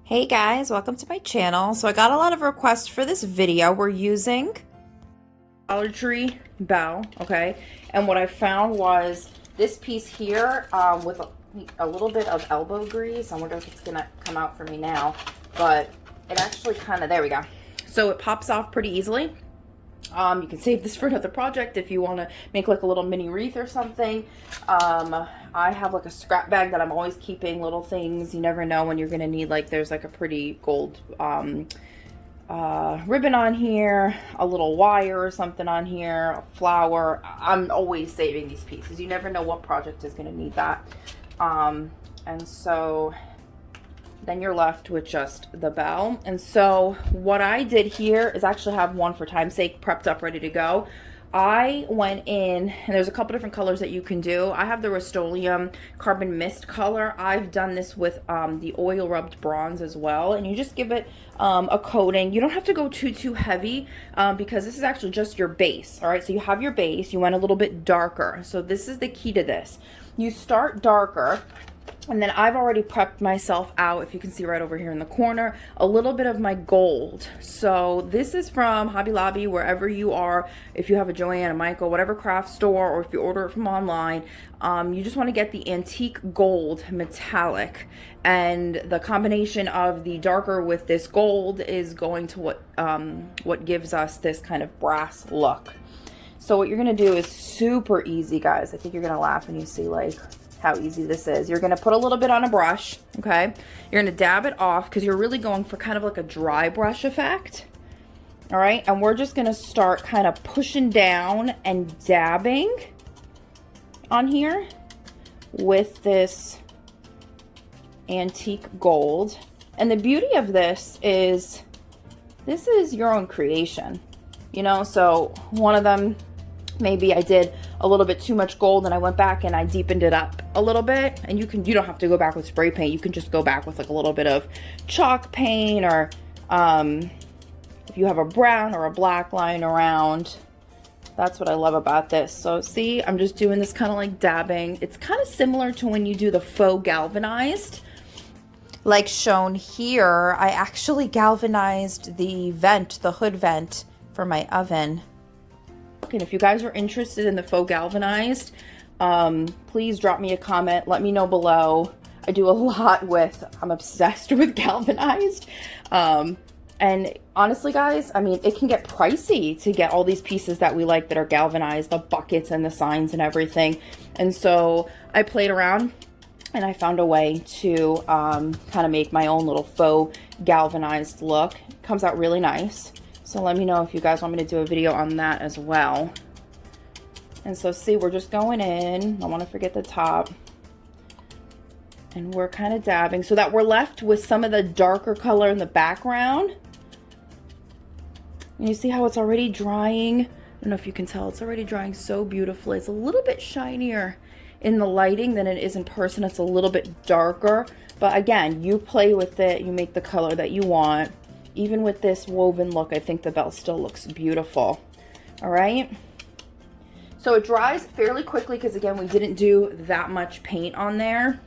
Hey guys, welcome to my channel. So I got a lot of requests for this video. We're using Dollar Tree bell, okay? And what I found was this piece here with a little bit of elbow grease. I wonder if it's gonna come out for me now, but it actually kind of, there we go. So it pops off pretty easily. You can save this for another project if you want to make like a little mini wreath or something. I have like a scrap bag that I'm always keeping little things. You never know when you're going to need, like there's like a pretty gold ribbon on here, a little wire or something on here, a flower. I'm always saving these pieces. You never know what project is going to need that. And so then you're left with just the bell. And so what I did here is actually have one, for time's sake, prepped up, ready to go. I went in, and there's a couple different colors that you can do. I have the Rust-Oleum Carbon Mist color. I've done this with the oil rubbed bronze as well, and you just give it a coating. You don't have to go too heavy because this is actually just your base. All right, so you have your base. You went a little bit darker. So this is the key to this. You start darker. And then I've already prepped myself out, if you can see right over here in the corner, a little bit of my gold. So this is from Hobby Lobby, wherever you are. If you have a Joann, a Michael, whatever craft store, or if you order it from online, you just want to get the antique gold metallic. And the combination of the darker with this gold is going to what gives us this kind of brass look. So what you're going to do is super easy, guys. I think you're going to laugh when you see like how easy this is. You're going to put a little bit on a brush, okay? You're going to dab it off because you're really going for kind of like a dry brush effect. All right, and we're just going to start kind of pushing down and dabbing on here with this antique gold. And the beauty of this is your own creation, you know? So one of them, maybe I did a little bit too much gold and I went back and I deepened it up a little bit. And you don't have to go back with spray paint. You can just go back with like a little bit of chalk paint, or if you have a brown or a black line around. That's what I love about this. So see, I'm just doing this kind of like dabbing. It's kind of similar to when you do the faux galvanized. Like shown here, I actually galvanized the vent, the hood vent for my oven. And if you guys are interested in the faux galvanized, please drop me a comment. Let me know below. I do a lot with, I'm obsessed with galvanized. And honestly, guys, I mean, it can get pricey to get all these pieces that we like that are galvanized, the buckets and the signs and everything. And so I played around and I found a way to kind of make my own little faux galvanized look. It comes out really nice. So let me know if you guys want me to do a video on that as well. And so see, we're just going in. I don't want to forget the top. And we're kind of dabbing so that we're left with some of the darker color in the background. And you see how it's already drying? I don't know if you can tell, it's already drying so beautifully. It's a little bit shinier in the lighting than it is in person. It's a little bit darker. But again, you play with it. You make the color that you want. Even with this woven look, I think the bell still looks beautiful. All right. So it dries fairly quickly because, again, we didn't do that much paint on there.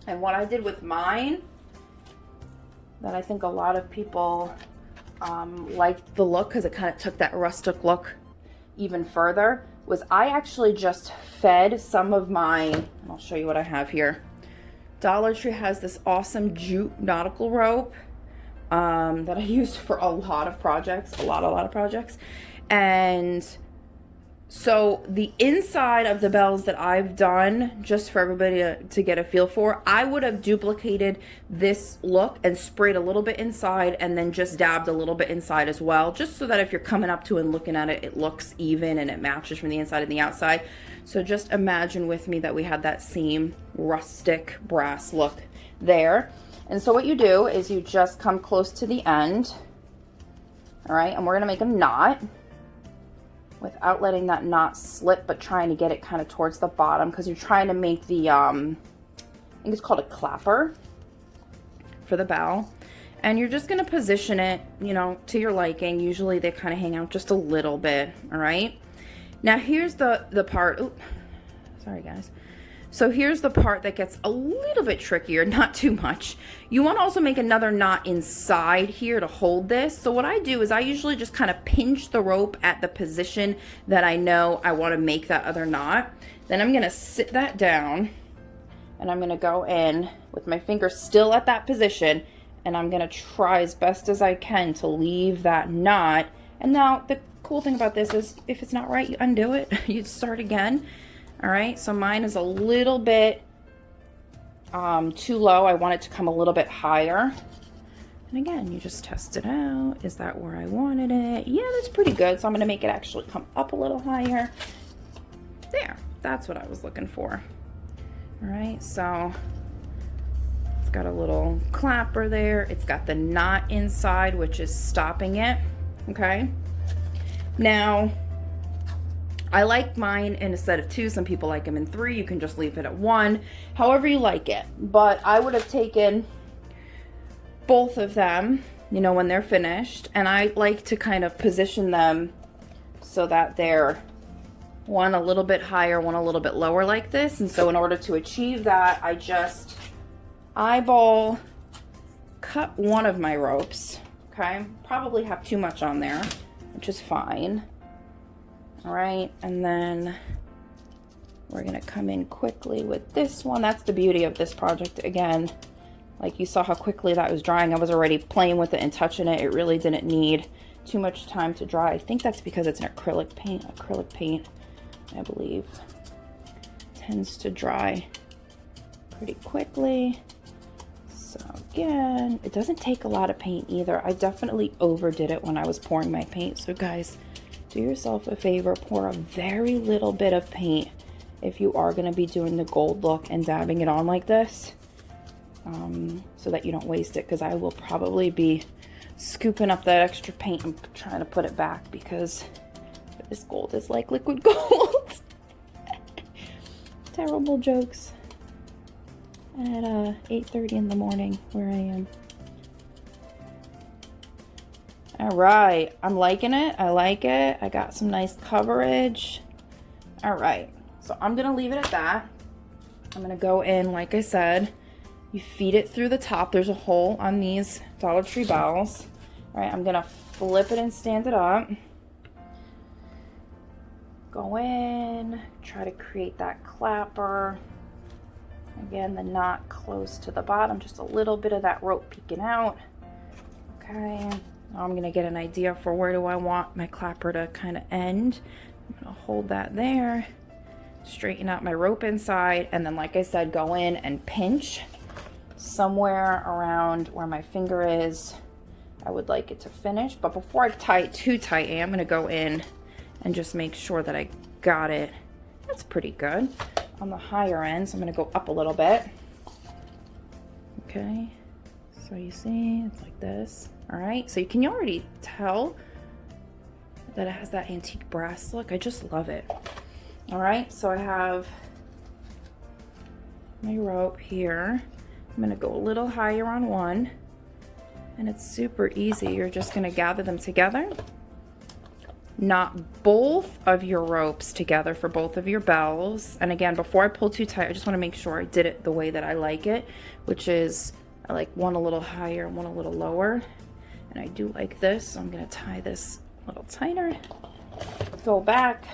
And what I did with mine, that I think a lot of people liked the look because it kind of took that rustic look even further, was I actually just fed some of my, and I'll show you what I have here. Dollar Tree has this awesome jute nautical rope that I used for a lot of projects, a lot of projects. And so the inside of the bells that I've done, just for everybody to get a feel for, I would have duplicated this look and sprayed a little bit inside and then just dabbed a little bit inside as well, just so that if you're coming up to and looking at it, it looks even and it matches from the inside and the outside. So just imagine with me that we had that same rustic brass look there. And so what you do is you just come close to the end, all right? And we're gonna make a knot without letting that knot slip, but trying to get it kind of towards the bottom because you're trying to make the, I think it's called a clapper for the bell. And you're just gonna position it, you know, to your liking. Usually they kind of hang out just a little bit, all right? Now here's the part, oops, sorry guys. So here's the part that gets a little bit trickier, not too much. You want to also make another knot inside here to hold this. So what I do is I usually just kind of pinch the rope at the position that I know I want to make that other knot. Then I'm going to sit that down and I'm going to go in with my finger still at that position, and I'm going to try as best as I can to leave that knot. And now the cool thing about this is if it's not right, you undo it, you start again. All right, so mine is a little bit too low. I want it to come a little bit higher. And again, you just test it out. Is that where I wanted it? Yeah, that's pretty good. So I'm gonna make it actually come up a little higher. There, that's what I was looking for. All right, so it's got a little clapper there. It's got the knot inside, which is stopping it, okay? Now, I like mine in a set of 2. Some people like them in 3. You can just leave it at 1, however you like it. But I would have taken both of them, you know, when they're finished. And I like to kind of position them so that they're one a little bit higher, one a little bit lower like this. And so in order to achieve that, I just eyeball cut one of my ropes, okay? Probably have too much on there, which is fine. All right, and then we're gonna come in quickly with this one. That's the beauty of this project. Again, like you saw how quickly that was drying. I was already playing with it and touching it. It really didn't need too much time to dry. I think that's because it's an acrylic paint. Acrylic paint, I believe, tends to dry pretty quickly. So again, it doesn't take a lot of paint either. I definitely overdid it when I was pouring my paint. So guys, do yourself a favor, pour a very little bit of paint if you are going to be doing the gold look and dabbing it on like this, so that you don't waste it, because I will probably be scooping up that extra paint and trying to put it back, because this gold is like liquid gold. Terrible jokes at 8:30 in the morning where I am. All right, I'm liking it. I like it. I got some nice coverage. All right, so I'm gonna leave it at that. I'm gonna go in, like I said, you feed it through the top. There's a hole on these Dollar Tree bells. All right, I'm gonna flip it and stand it up. Go in, try to create that clapper. Again, the knot close to the bottom, just a little bit of that rope peeking out. Okay. Now I'm gonna get an idea for where do I want my clapper to kind of end. I'm gonna hold that there, straighten out my rope inside, and then like I said, go in and pinch somewhere around where my finger is. I would like it to finish, but before I tie it too tight, I'm gonna go in and just make sure that I got it. That's pretty good on the higher end, so I'm gonna go up a little bit. Okay, so you see, it's like this. All right, so you can already tell that it has that antique brass look. I just love it. All right, so I have my rope here. I'm gonna go a little higher on one, and it's super easy. You're just gonna gather them together. Knot both of your ropes together for both of your bells. And again, before I pull too tight, I just wanna make sure I did it the way that I like it, which is I like one a little higher and one a little lower. And I do like this, so I'm gonna tie this a little tighter. Go back,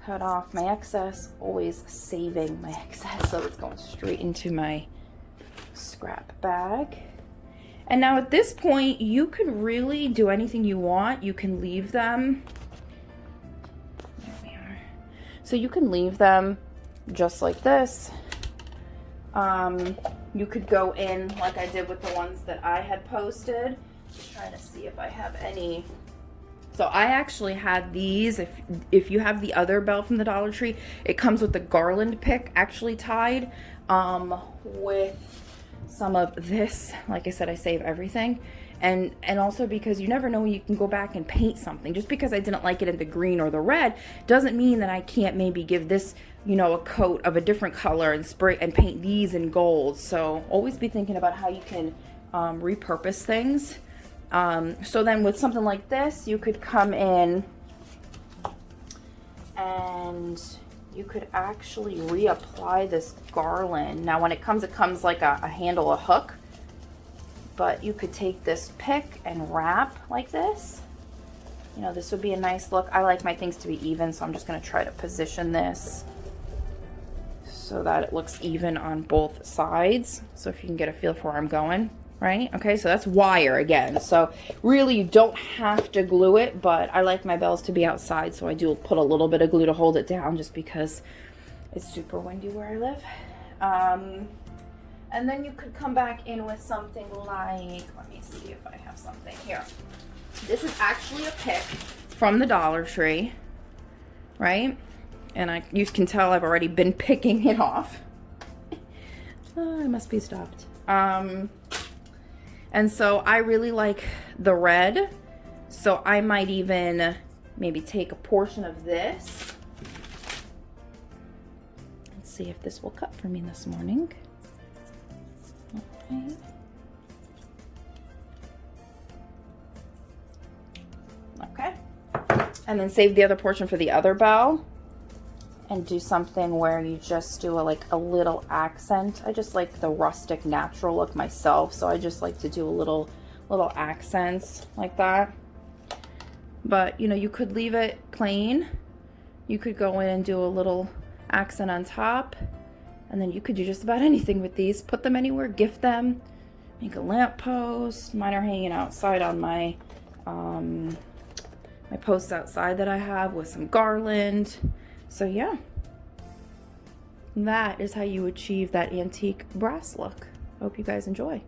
cut off my excess, always saving my excess so it's going straight into my scrap bag. And now at this point, you can really do anything you want. You can leave them. There we are. So you can leave them just like this. You could go in like I did with the ones that I had posted. Just trying to see if I have any. So I actually had these. If you have the other bell from the Dollar Tree, it comes with the garland pick actually tied with some of this. Like I said, I save everything. And also because you never know when you can go back and paint something. Just because I didn't like it in the green or the red doesn't mean that I can't maybe give this, you know, a coat of a different color and spray and paint these in gold. So always be thinking about how you can repurpose things. So then with something like this, you could come in and you could actually reapply this garland. Now when it comes like a handle, a hook, but you could take this pick and wrap like this. You know, this would be a nice look. I like my things to be even, so I'm just gonna try to position this so that it looks even on both sides. So if you can get a feel for where I'm going, right? Okay, so that's wire again. So really you don't have to glue it, but I like my bells to be outside, so I do put a little bit of glue to hold it down just because it's super windy where I live. And then you could come back in with something like, let me see if I have something here. This is actually a pick from the Dollar Tree, right? And you can tell I've already been picking it off. Oh, I must be stopped. And so I really like the red. So I might even maybe take a portion of this. Let's see if this will cut for me this morning. Okay. Okay. And then save the other portion for the other bell. And do something where you just do a little accent. I just like the rustic natural look myself, so I just like to do a little accents like that. But you know, you could leave it plain. You could go in and do a little accent on top, and then you could do just about anything with these. Put them anywhere, gift them, make a lamp post. Mine are hanging outside on my my posts outside that I have with some garland. So yeah, that is how you achieve that antique brass look. Hope you guys enjoy.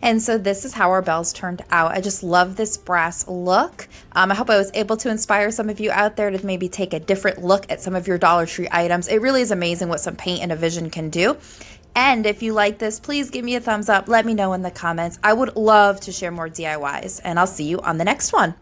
And so this is how our bells turned out. I just love this brass look. I hope I was able to inspire some of you out there to maybe take a different look at some of your Dollar Tree items. It really is amazing what some paint and a vision can do. And if you like this, please give me a thumbs up. Let me know in the comments. I would love to share more DIYs, and I'll see you on the next one.